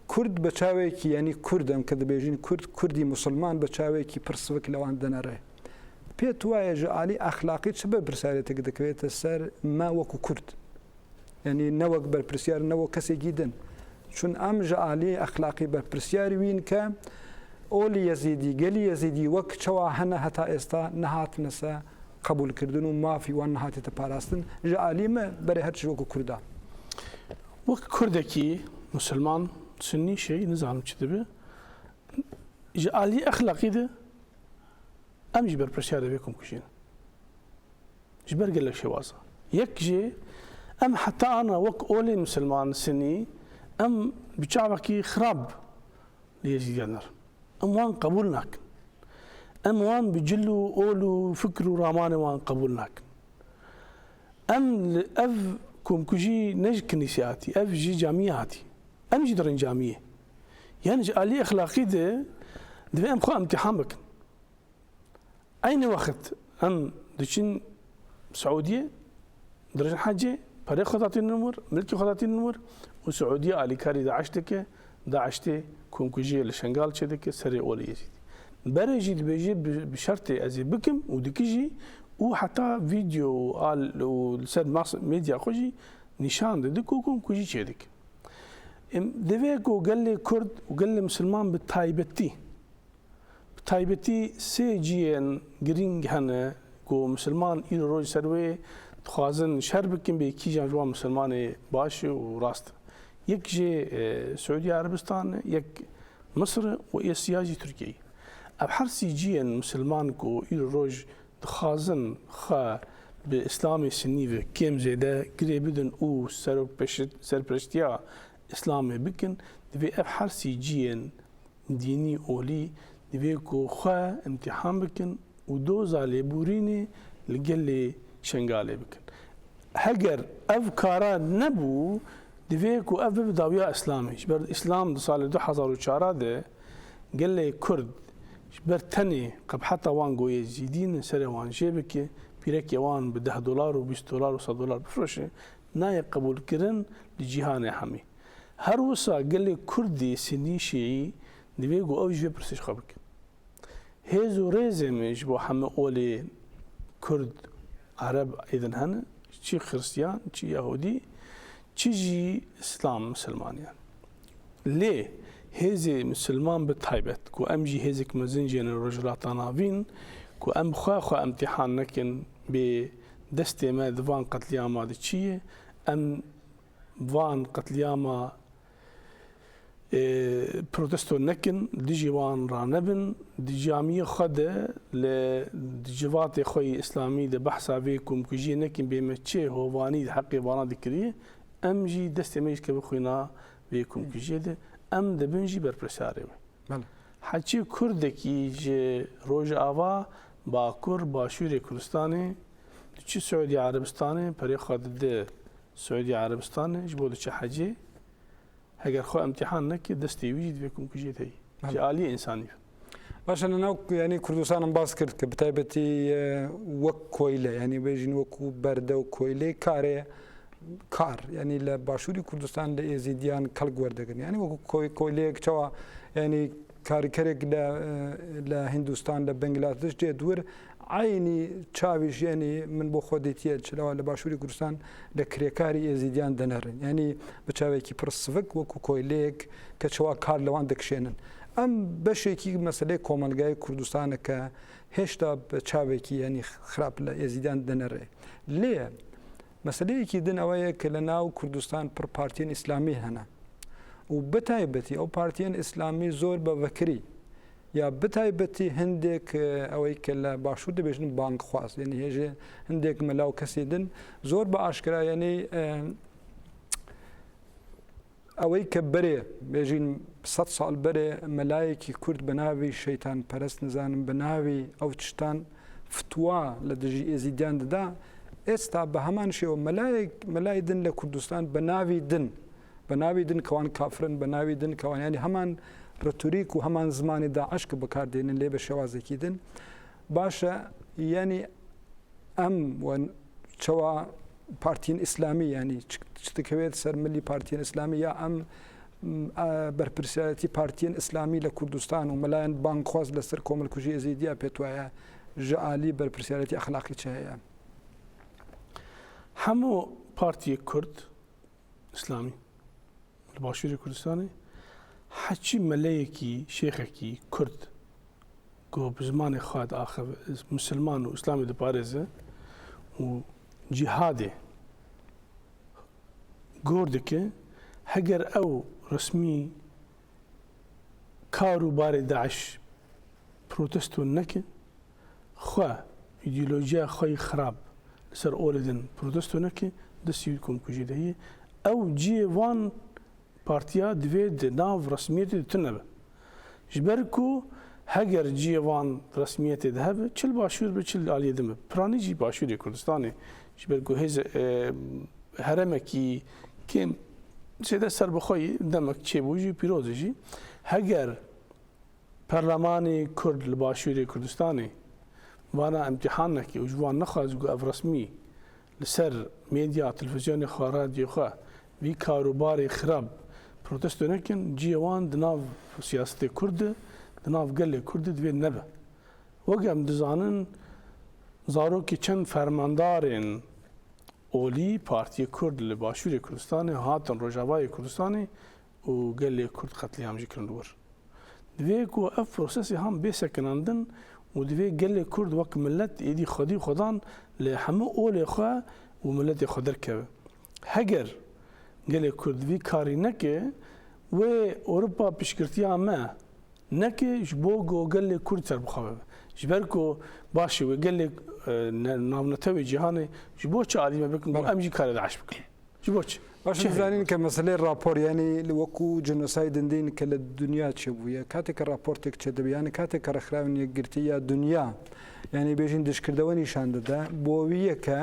کورد بە چاوێکی ینی کوردم کە دەبێژین کوردی مسلمان بە چاوێکی پرسوەک لەوان دەنەڕێ پێت وایە ژعالی ئەخلاقی چ بە پرسیارەتێک دەکەوێتە سەر ما وەکو کورد ینی نەوەک بەرپرسیار نەوە کەسێکی دن چون ئەم ژعالی ئەخلاقی بەرپرسیاری وین کە ئۆلی یەزیدی گەلی یەزیدی وەک چاوا هەنە هەتا ئێستا نەهاتنەسە قبولکردن و مافی وان نهاتێتە پاراستن ژعالیمە بەرێ هەرچی وەکو کووردا وەک کوردێکی مسلمان سنی شەی نزانم چ دەبێ ژعالی ئەخلاقی دە ئەمیش بەرپرسیار دەبێ کۆمکوژین ji ber gelek şewasa yek jê em heta ana wek olê misilman sinî em bi çavekî xirab li yezîdiyaner em wan qebûl nakin em wan bi cil û ol û fikr û ramanê wan qebûl nakin em li ev komkujî ne ji kinîsê hatî ev jî camiyê hatî em jî dirin camiyê yani ji alî exlaqî de divê em xwe imtîhan bikin aynı wext em diçin سعودية درجة حاجة فريق خطاطي النمر ملكي خطاطي النمر وسعودية على كاري داعشتي كونكوجية لشنغال شدك سري أولي يزيد بريجي بيجي بشرط أزي بكم ودكيجي وحتى فيديو قال والسد ميديا خوجي نشان دكو كونكوجي شدك دفيكو قال لي كرد وقال لي مسلمان بتايبتي سيجين جرينج هنا کو مسلمان این روز سروی خوازن شهر بکن به کی جوان مسلمان باش و راست یک جه سعودی عربستان یک مصر و یک سیاسی ترکیه اب هر سیجین مسلمان کو این روز خوازن خا به اسلام سنی و کم زده گری بدن او سرپرستیا اسلام بکن دوی اب هر سیجین دینی اولی دوی کو خا امتحان بکن و دوزا لێبورینێ لەگەلێ شنگالێ بکەن هەگەر ئەو کارە نەبوو دەوێت و ئەو بداویە ئیسلامیش بەر ئیسلام ساڵی 2004 دێ گەلێ کورد بەر تەنێ قەبحەتە وان گۆیە زیدین سەرێ وان ژێ بکێ پیرەکێ وان بە $10 و $20 و $100 بفرۆشێ نایە قبولکردن لە جیهانێ هەمی هەر وسا گەلێ کوردی سنی شیعی دەوێت و ئەو ژێ پرسیش خە بکەن هێز و ڕێزێمش بۆ هەمە ئۆلێ کورد عرب ئیدن هەنە چی خرسیان چی یەهودی چیژی ئیسلام مسلمانیان لێ هێزێ مسلمان بە تایبەت کو ئەم ژی هێزێک مەزنجێنە ڕۆژهەڵاتاناڤین کو ئەم خوا ئەمتیحان نەکەن بێ دەستێمە دڤان قەتلیاما چییە ئەم vان قەتلیاما پروتستو نکن دیجوان را نبن دیجامی خود ل دیجوات خوی اسلامی ده بحثا وی کم کجی نکن به مچه هوانی حقی وانا دکریه ام جی دست میش که بخوینا وی کم کجی ده ام ده بنجی بر پرساره بله حچی کرد کی ج روز آوا با کور باشور کردستانه چی سعودی عربستانه پری خود ده سعودی عربستانه جبول چه حجی هەگەر خۆ ئەمتیحان نەکرد دەستی ویژ دەبێ کۆمکوژێت هەیە عالی ئینسانی باش انا يعني كردستان باس کرد کە بتایبەتی وەک کۆیلە ینی بێژین وەکو بەردە و کۆیلەی کارێ کار ینی لە باشووری کوردستان لە ئێزیدیان کەڵک وەردەگرن ینی وەکو کۆیلەیەک چاوە ینی کاریکەرێک لە هندوستان لە بنگلادێش دێ دوور عینی چاویش ینی من بۆ خۆدێتیە چلەوە لە باشووری کوردستان لە کرێکاری ئێزیدیان دەنەڕن ینی بە چاوێکی پرسڤک وەکو کۆیلەیەک کە چاوە کار لەوان دەکشێنن ئەم بەشێکی مەسلەی کۆمەلگای کوردستانە کە هێشتا بە چاوێکی ینی خراپ لە ئێزیدیان دەنەڕێ لێ مەسلەیەکی دن ئەوەیە کە لە ناو کوردستان پڕ پارتیەن ئیسلامی هەنا و بەتایبەتی ئەو پارتیەن ئیسلامی زۆر بە ڤەکری یا بتایبەتی هەندێک ئەوەی کە لە باشوور دەبێژن بانک خواست ینی هێژێ هەندێک مەلاو کەسێ دن زۆر بە ئاشکرا ینی ئەوەی کە بەرێ بێژین 100 ساڵ بەرێ مەلایەکی کورد بە ناوی شەیتان پەرست نزانم بە ناوی ئەو تشتان فتووا لە دژی ئێزیدیان دەدا ئێستا بە هەمان شێوە مەلای دن لە کوردستان بە ناوی دن کەوان کافرن بە ناوی دن کەوانیانی هەمان ڕتوریک و هەمان زمانی داعش کە بەکاردێنن لێ بە شێوازێکی دن باشە ینی ئەم چەوە پارتیین ئیسلامی ینی شتەکەوێت سەر ملی پارتیین ئیسلامی یا ئەم بەرپرسیارەتی پارتیین ئیسلامی لە کوردستان و مەلایەن بانکخواست لەسەر کۆمەڵکوژی ئێزیدیا پێت وایە ژعالی بەرپرسیارەتی ئەخلاقی چ هەیە هەموو پارتیە کورد ئیسلامی لە باشووری کوردستانی حەچی مەلەیەکی شێخێکی کورد گۆ بە زمانی خواد ئاخر مسلمان و ئیسلامی دەپارێزە و جیهادێ گۆر دەکە هەگەر ئەو ڕسمی کار و بارێ داعش پرۆتەستۆ نەکە خوا ئیدیۆلۆژیا خۆی خراپ لەسەر ئۆرەدن پرۆتەستۆ نەکە دەستی کۆمکوژی دەهەیە ئەو جێ وان پارتیا divê di nav resmiyetê de tune be. Ji ber ku heger ciyêvan resmiyetê de hebe çil başûr be çil aliyê din be. Piranî jî Başûrê Kurdistanê ji ber ku hêz heremekî kêm sêde ser bi xwe demek çêbû jî pîroz jî heger Perlemanê Kurd li Başûrê Kurdistanê vana imtîhanekî û ji wan nexwaz ku ev resmî li ser medya televizyonê xwe radyoyê xwe vî karûbarê xirab protesto nekin ciyêwan di nav siyasetê Kurd de di nav gelê Kurd de divê nebe. Wek em dizanin zarokê çend fermandarên olî Partiyê Kurd li Başûrê Kurdistanê hatin Rojavayê Kurdistanê û gelê Kurd qetlîam jî kirin li wir. Divê ku ev prosesê ham bêsekinandin û divê gelê Kurd wek millet êdî xwedî xwedan li hemû olê xwe û milletê xwe derkeve. Heger gelê Kurd vî karî neke wê Ewropa piştgirtiya me neke ji bo ku gelê Kurd serbixwe be. Ji ber ku başê wê gelê navnetewê cîhanê ji bo çi alî me bikin em jî karê Daeş bikin. Ji bo çi? باش بزانین کە مەسلەی راپۆر ینی وەکو جنۆساید دین کە لە دنیا چێ بووە کاتێککە راپۆرتێک چێ دەبیانە کاتێک کە ڕێکخراون یەکگرتی یا دنیا ینی بێژین دشکردەوە نیشان دەدا بۆویە کە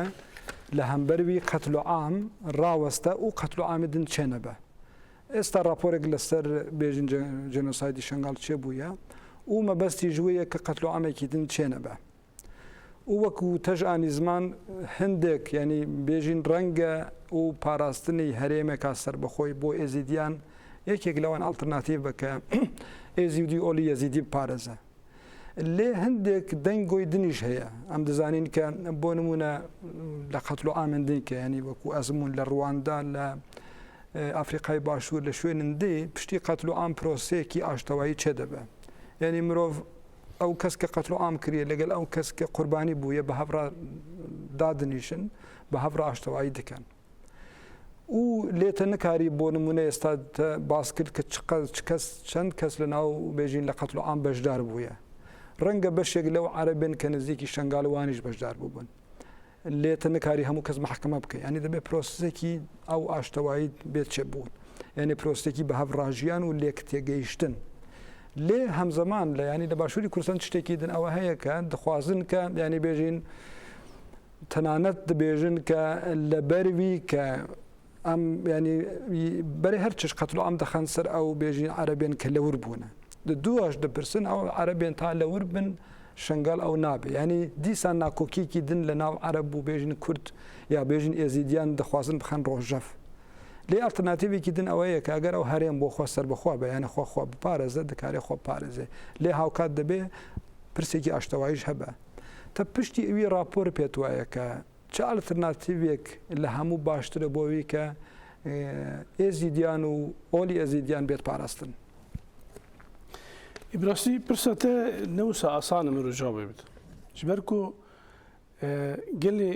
لە هەمبەروی قەتل و عام ڕاوەستە و قەتل و عامی دن چێنە بە ئێستا راپۆرێک لەسەر بێژین جنۆسایدی شنگال چێ بووە و مەبەستی ژوویە کە قەتل و عامێکی دن چێنە بە و وەکو تەژانی زمان هەندێک ینی بێژین ڕەنگە و پاراستنی هەرێمێکا سەر بەخۆی بۆ ئێزیدیان یەکێک لەوان ئەڵتەرناتیڤ بکە ئێزیدی ئۆلی یەزیدی پارێزە لێ هەندێک دەنگۆی دنیش هەیە ئەم دەزانین کە بۆ نمونە لە قەتل و ئامێندەی کە ینی وەکو ئەزمون لە ڕواندا لە ئافریقای باشوور لە شوێنندێ پشتی قەتل و ئام پرۆسەیەکی ئاشتەوایی چێ دەبێ ینی مرۆڤ ئەو کەس کە قەتل و عام کردە لەگەڵ ئەو کەس کە قوربانی بووە بە هەڤرا دادنیشن بە هەڤرا ئاشتەوایی دەکەن و لێتە نکاری بۆ نمونە ئێستا باس کرد کە چەند کەس لە ناو بێژین لە قەتل و عام بەشدار بووە ڕەنگە بەشێک لەو عەرەبێن کە نزیکی شنگاڵوانیش بەشدار بووبن لێتە نکاری هەموو کەس محکەمە بکەی ینی دەبێت پرۆسێکی ئەو ئاشتەوایی بێت چێ بوون یعنی پرۆسێکی بە هەڤڕاژیان و لێک تێگەیشتن لێ هەمزەمان لە ینی لە باشووری کوردستان شتێکی دن ئەوە هەیە کە دەخوازن کە ینی بێژین تەنانەت دەبێژن کە لە بەروی کە ئەم ینی بەرێ هەر چش قەتل و عام دەخەن سەر ئەو بێژین عەرەبێن کە لەور بوونە دوهاش دەپرسن ئەو عەرەبێن تا لە ور بن شنگال ئەو نابێ ینی دیسان ناکۆکیکی دن لە ناو عەرەب بوو بێژن کورد یا بێژن ئێزیدیان دەخوازن بخەن ڕۆژەف لێ ئەڵتەرناتیڤێکی دن ئەوەیە کە ئەگەر ئەو هەرێم بۆ خۆ سەر بەخوا بە یانە خۆ بپارێزە دەکارێ خۆ پارێزێ لێ هاوکات دەبێ پرسێکی ئاشتەواییش هەبە تا پشتی ئەوی راپۆر پێت وایە کە چه ئەلتەرناتیڤێک لە هەموو باشترە بۆەوەی کە ئێزیدیان و ئۆلی ئەزیدیان بێت پاراستن ئیبراسی پرسەتە نەوسە ئاسانە من ڕۆژاوێ بێت ji ber ku gelê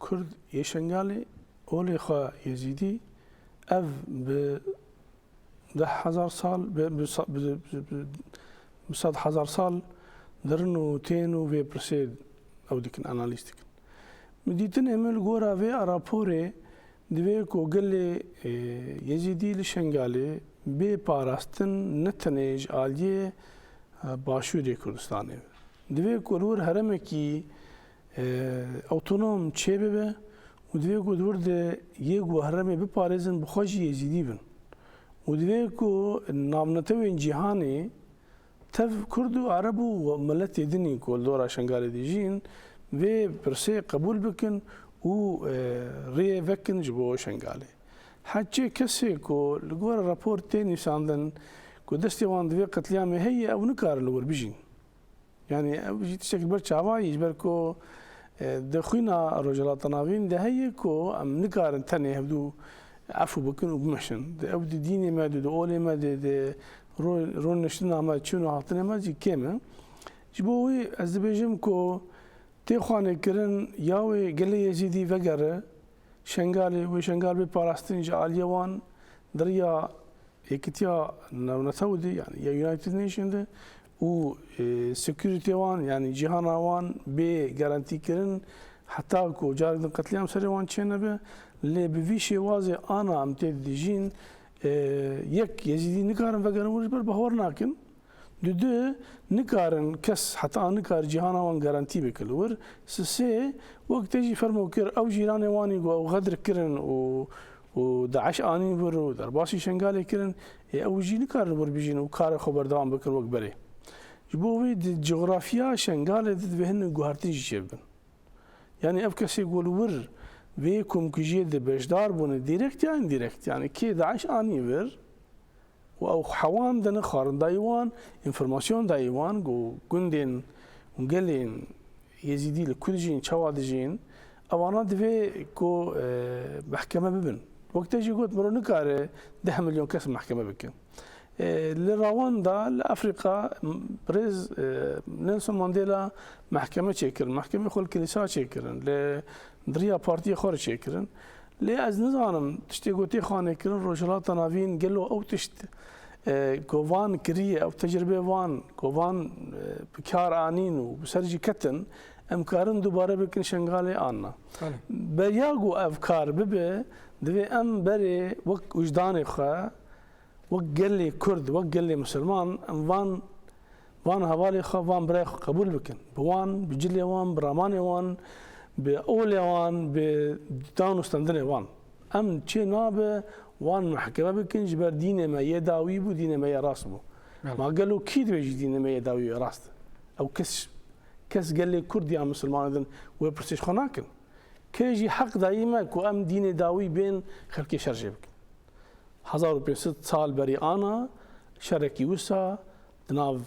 Kurd yê Şengalê olê xwe Yezîdî ev bi 10,000 sal bi 100,000 sal dirin û tên û vê pirsê ew dikin analîz dikin. Min dîtin em li gora vê raporê divê ku gelê Yezîdî li Şengalê bê parastin ne tenê ji aliyê Başûrê Kurdistanê be. Divê ku li wir heremekî awtonom çê bibe û divê ku li wir de yê ku heremê biparêzin bi xwe jî Yezîdî bin. û divê ku navnetewên cîhanê tev Kurd û Ereb û milletê dinî ku li dora Şengalê de jîn vê pirsê qebûl bikin û rêyê vekin ji bo Şengalê. Heçê kesê ku li gora rapor tê nîsandin ku destê wan divê qetliyamê heye ew nikarin li wir bijîn. Yani ew jî tiştekî ber çavayî ji ber ku di xwîna Rojhilata Navîn de heye ku em nikarin tenê hevdû efû bikin û bimeşin. Ew di dînê me de di olê me de di rûniştina me çûn û hatinê me jî kêm e. Ji bo wê ez dibêjim ku tê xwanêkirin ya wê gelê Yezîdî vegere Şengalê wê Şengal bê parastin ji aliyê wan diriya Yekîtiya Navnetewdê yani ya United Nations de û security wan yani cîhana wan bê garantîkirin heta ku carek din qetliyam serê wan çê nebe lê bi vî şêwazê ana em tê dijîn yek Yezîdî nikarin vegerin wir ji ber bihawar nakin. Dû nikarin kes heta nikar cîhana wan garantî bike li wir. Sê wek tê jî fermo kir ew jîranê wanî ku ew xedr kirin û Daeş anîn wir û derbasî Şengalê kirin ew jî nikarin wir bijîn û karê xwe berdewam bikin wek berê. Ji bo wê di coğrafiya Şengalê de divê hin guhartin jî çêbin. Yani ev kesê ku li wir vê komkujiyê de beşdar bûne direkt ya indirekt yani kê Daeş anî wir û ew hewan dine xarindayî wan informasyon dayî wan ku gundên û gelên Yezîdî li ku dijîn çawa dijîn evana divê ku mehkeme bibin. Wek te jî got mirov nikare 10 milyon kes mehkeme bikin. Li Rwanda li Afrika Rêz Nelson Mandela mehkeme çêkirin, mehkemê xwe li kilîsa çêkirin, li diriya partiyê xwe re çêkirin. Lê ez nizanim tiştê ku tê xwanêkirin Rojhilata Navîn gelo ew tişt ku van kiriye ew tecrübe van ku van bi kar anîn û bi ser jî ketin em karin dubare bikin Şengalê anna. Beriya ku ev kar bibe divê em berê wek wijdanê xwe wek gelê Kurd wek gelê Musilman em van hevalê xwe van birayê xwe qebûl bikin. Bi wan bi cilê wan bi ramanê wan bi olê wan bi dan û stendinê wan. Em çê nabe wan mehkeme bikin ji ber dînê me yê dawî bû dînê me yê rast bû. Ma gelo kî dibê jî dînê me yê dawî yê rast? Ew kes gelê Kurd ya Musilmanê din wê pirsê xwe nakin. Kê jî heq dayî me ku em dînê dawî bên xelkê şer jê bikin. 1500 sal berî ana şerekî wisa di nav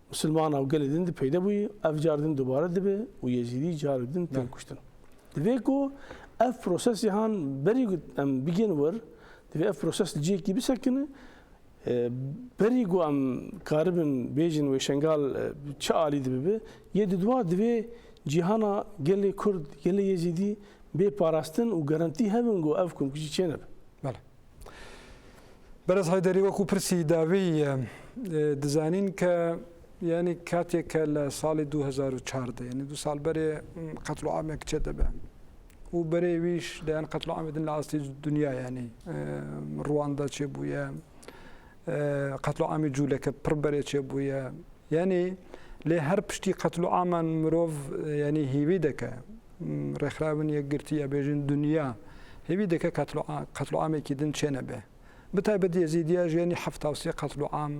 Musilmana û gelê din de peyda bûyî ev car din dubare dibe û Yezîdî carek din tên kuştin. Divê ku ev prosesê han berî em bigên wir divê ev proses li cihekî bisekine berî ku em karibin bêjin wê Şengal çi alî dibibe yê di dua divê cîhana gelê Kurd gelê Yezîdî bê parastin û garantî hebin ku ev komkujî çê nebe. بەرز هەیدەری وەکو پرسی داوی دەزانین کە یعنی کاتێککە لە ساڵی 2014 یعنی دو ساڵ بەرێ قەتڵ و عامێک چێ دەبێ و بەرێویش دەیان قەتڵ و عامێدن لە ئاستی دنیا ینی ڕواندا چێ بووە قەتڵ و عامی جوولەکە پڕ بەرێ چێ بووە یعنی لێ هەر پشتی قەتڵ و عامان مرۆڤ ینی هیوی دەکە ڕێکخراون یەکگرتی ئەبێژین دنیا هێوی دەکە قەتڵ و عامێکی دن چێ نەبێ بتایبەت یەزیدیە ژیانی 73 قەتل و عام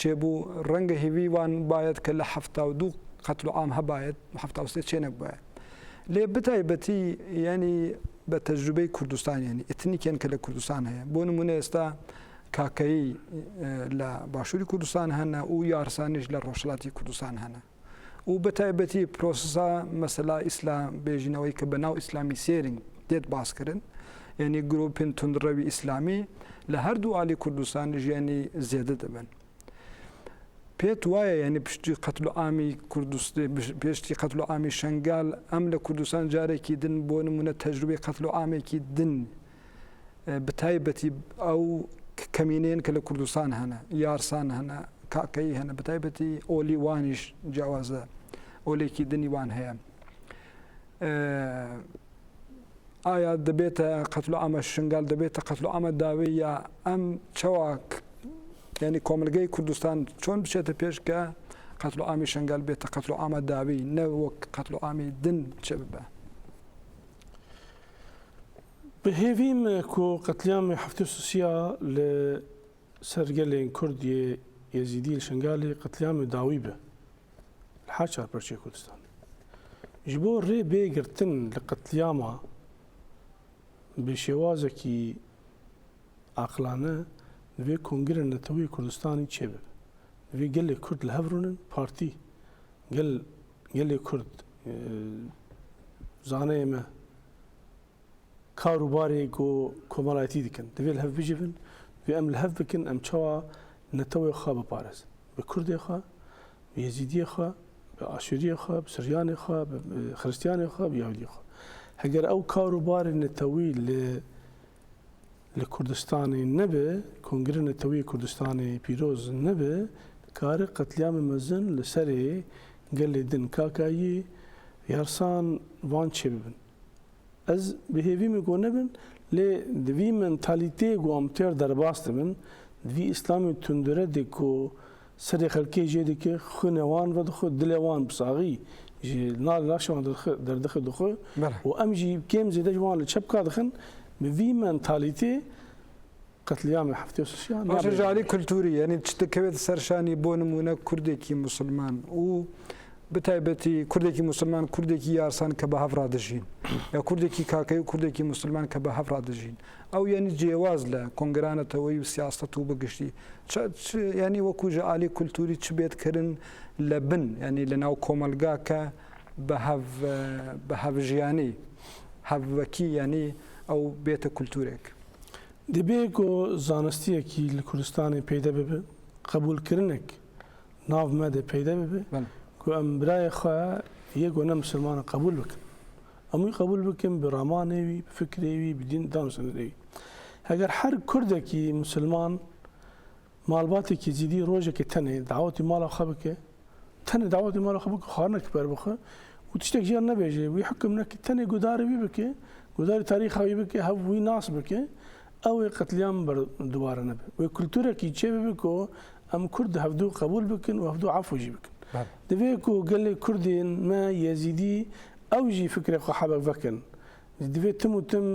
چێبوو ڕەنگە هیویوان باید کە لە 72 قەتل و عام هەبایەت 73 چێ نەبووایە لێ بتایبەتی ینی بە تەجروبەی کوردستان ینی ئتنیکێن کە لە کوردستان هەیە بۆ نمونە ئێستا کاکەی لە باشووری کوردستان هەنا و یارسانیش لە ڕۆژهەڵاتی کوردستان هەنا و بەتایبەتی پرۆسسا مەسەلا ئیسلام بێژینەوەی کە بەناو ئیسلامی سێرنگ دێت باسکردن یعنی گرۆپین تونندڕەوی ئیسلامی لە هەردوو عالی کوردستان ژیانی زێدە دەبن پێت وایە یعنی پشتی قەتل و عامی پێشتی قەتل و عامی شنگال ئەم لە کوردستان جارێکی دن بۆ نمونە تەجروبەی قەتل و عامێکی دن بەتایبەتی ئەو کەمینەیەن کە لە کوردستان هەنا یارسان هەنا کاکەی هەنا بەتایبەتی ئۆلی وانیش جیاوازە ئۆلێکی دنی وان هەیە ئایا دەبێتە قەتل و عامە شنگال دەبێتە قەتل و عامە داوی یا ئەم چاواک ینی کۆمەلگەی کوردستان چۆن بچێتە پێش کە قەتل و عامی شنگال بێتە قەتل و عامە داوی نەوەک قەتل و عامی دن چ ببە بهێویم کۆ قەتلیامی هەفتە سوسیا لە سەرگەلێن کوردی یەزیدی شنگالی قەتلیامی داوی بە لە هەر چارپەرچەی کوردستان ji bo rê bêgirtin li qetliyama bi şêwazekî aqilane divê Kongreya Netewî Kurdistanê çêbibe. Divê gelê Kurd li hev rûnin partî gelê Kurd zaneyê me kar û barê ku komalayetî dikin divê li hev bicivin divê em li hev bikin em çawa netewê xwe biparêzin bi Kurdê xwe bi Yezîdiyê xwe bi Aşûriyê xwe bi Siryanê xwe bi Xristiyanê xwe bi Yahudiyê xwe heger ew kar û barê netewî li Kurdistanê nebe Kongreya Netewî Kurdistanê pîroz nebe karê qetliyamê mezin li serê gelê din kakayî yarsan van çêbibin ez bihêvî got nebin lê di vî mentalîteyê got em têr derbas dibin di vî îslamê tundiredê ku serê xelkê jê dike xwe newan vedixwe dilê wan bisaxî ji nalê laşê wan derdixe dixwe û em jî kêm zêde ji wan li çepka dixin bi vî mentalîtê qetliyamê heftê sosiya Baş jalî kulturî yanî dikevêt serşanî bۆ nimûne Kurdekî Musulman û bi taybetî Kurdekî Musulman Kurdekî yarsan ke bi hev radijîn ya Kurdekî kakeyî Kurdekî Musulman ke bi hev radijîn ew yanî cêwaz le Kongreya Netewî siyaset û bigiştî yanî wekû ji alî kulturî çi bêt kirin li bin yanî li nav komelga ke bi hev jiyanî hevwekî yanî ew bête kulturek Dibê ku zanistiyekî li Kurdistanê peyda bibe qebûlkirinek nav me de peyda bibe ku em birayê xwe yê ku ne Musulman qebûl bikin em wî qebûl bikin bi ramanê wî bi fikrê wî bi dîn danûsanê wî heger her Kurdekî Musulman malbatekî zîdî rojekê tenê dawetî mala xwe bike tenê dawetî mala xwe bike xwarinekî perbixe û tiştek jî nebêje wî hikm nekî tenê gudarê wî bike gudarê tarîxa wî bike hev wî nas bike ew ê qetliyam dubare nebe wê kulturekî çê bibe ku em Kurd hevdû qebûl bikin û hevdû afû jî bikin divê ku gelê Kurdên me Yezîdî ew jî fikrê xwe hebek vekin divê tim û tim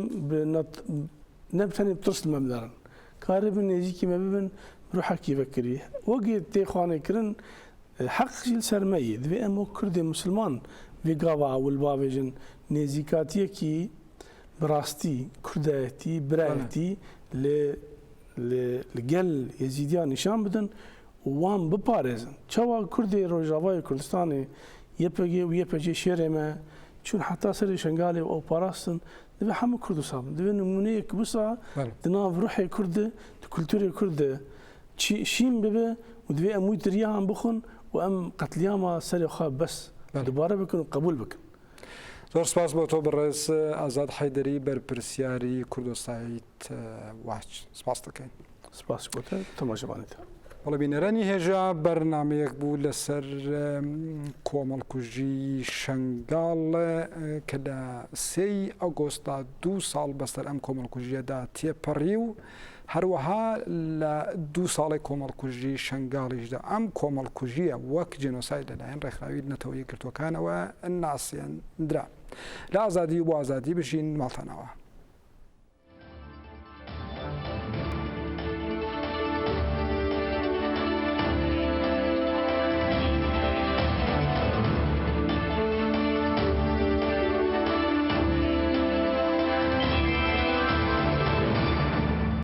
ne bi tenê tirs li me bidarin karibin nêzîkî me bibin ruhekî vekirî wekî tê xwanê kirin heq jî li ser me yê divê em o Kurdê Musulman vê gava ew li bavêjin nêzîkatiyekî bi rastî Kurdayetî birayetî li gel Yezîdiyan nîşan bidin û wan biparêzin çawa Kurdê Rojavayê Kurdistanê YPG û YPG şêrê me çûn heta serê şengalê ew parastin divê hemû Kurd wisa bin divê nimûneyek wisa di nav ruhê Kurd de di kulturê Kurd de şîn bibe û divê em wî diriyan bixwin û em qetliyama serê xwe bes dubare bikin û qebûl bikin زۆر سپاس بۆ تۆ بەڕێز ئازاد حەیدەری بەرپرسیاری کوردۆستاییت واچ سپاس دەکەین سپاس بۆتە تەماشەبانیتە بەڵێ بینەرانی هێژا بەرنامەیەک بوو لەسەر کۆمەڵکوژی شنگاڵ کە لە 3 ئەگۆستا 2 ساڵ بەسەر ئەم کۆمەڵکوژیەدا تێپەڕی و هەروەها لە 2 ساڵی کۆمەڵکوژی شنگاڵیشدا ئەم کۆمەڵکوژیە وەک جێنۆساید لەلایەن ڕێکخراوی نەتەوەیەک گرتوەکانەوە ناسیێن درا لە ئازادی و بۆ ئازادی بژین ماڵتانەوە